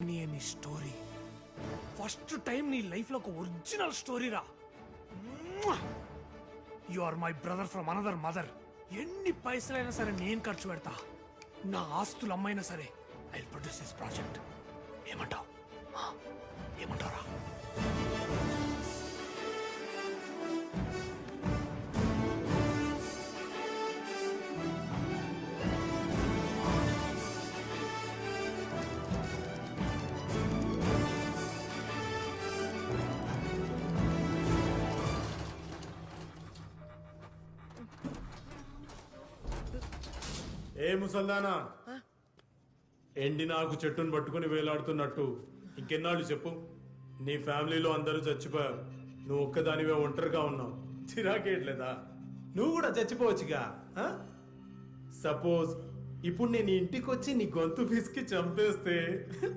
నీ story first time నీ life లో ఒక ఒరిజినల్ స్టోరీ రా. You are my brother from another mother. ఎన్ని పైసలైనా సరే నేను ఖర్చు పెడతా. నా ఆస్తులు అమ్మైనా సరే ఐ ప్రొడ్యూస్ దిస్ ప్రాజెక్ట్. ఏమంటావు? ఏమంటారా? ఏ ముసల్దానా, ఎండినాకు చెట్టును పట్టుకుని వేలాడుతున్నట్టు ఇంకెన్నాళ్ళు చెప్పు. నీ ఫ్యామిలీలో అందరూ చచ్చిపోయారు, నువ్వు ఒక్కదానివే ఒంటరిగా ఉన్నావు. చిరాకేయట్లేదా? నువ్వు కూడా చచ్చిపోవచ్చుగా. సపోజ్ ఇప్పుడు నేను ఇంటికి వచ్చి నీ గొంతు పిసికి చంపేస్తే